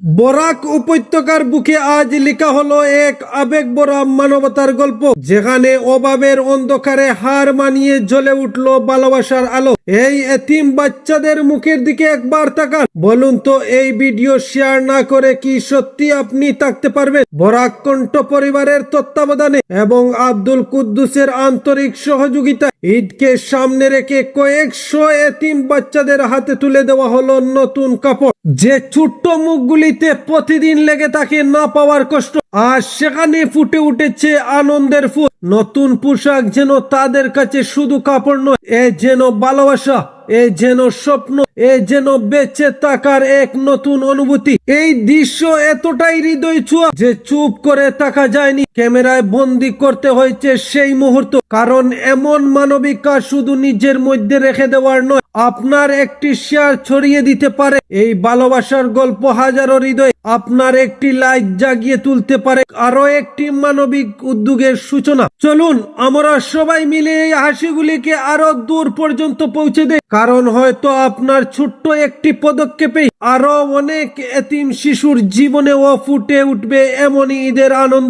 বরাক উপত্যকার বুকে আজ লেখা হলো এক আবেগভরা মানবতার গল্প, যেখানে অভাবের অন্ধকারে হার মানিয়ে জ্বলে উঠল ভালোবাসার আলো। এই এতিম বাচ্চাদের মুখের দিকে একবার তাকান। বলুন তো, এই ভিডিও শেয়ার না করে কি সত্যি আপনি থাকতে পারবেন? বরাক কণ্ঠ পরিবারের তত্ত্বাবধানে এবং আব্দুল কুদ্দুসের আন্তরিক সহযোগিতা ঈদকে সামনে রেখে কয়েকশো এতিম বাচ্চাদের হাতে তুলে দেওয়া হলো নতুন কাপড়, যে ছোট্ট মুখগুলিতে প্রতিদিন লেগে থাকে না পাওয়ার কষ্ট। আর সেখানে ফুটে উঠেছে আনন্দের ফুল। নতুন পোশাক যেন তাদের কাছে শুধু কাপড় নয়, এ যেন ভালোবাসা, এ যেন স্বপ্ন, এ যেন বেঁচে থাকার এক নতুন অনুভূতি। এই দৃশ্য এতটাই হৃদয় ছোঁয়া যে চুপ করে থাকা যায়নি। ক্যামেরায় বন্দি করতে হয়েছে সেই মুহূর্ত, কারণ এমন মানবিক কাজ শুধু নিজের মধ্যে রেখে দেওয়ার নয়, আপনার একটি শেয়ার ছড়িয়ে দিতে পারে এই ভালোবাসার গল্প হাজারো হৃদয়। আপনার একটি লাইক জাগিয়ে তুলতে পারে আরো একটি মানবিক উদ্যোগের সূচনা। চলুন আমরা সবাই মিলে এই হাসিগুলিকে আরো দূর পর্যন্ত পৌঁছে দেই, কারণ হয়তো আপনার ছোট্ট একটি পদক্ষেপে আরো অনেক এতিম শিশুর জীবনেও ফুটে উঠবে এমনই ঈদের আনন্দ।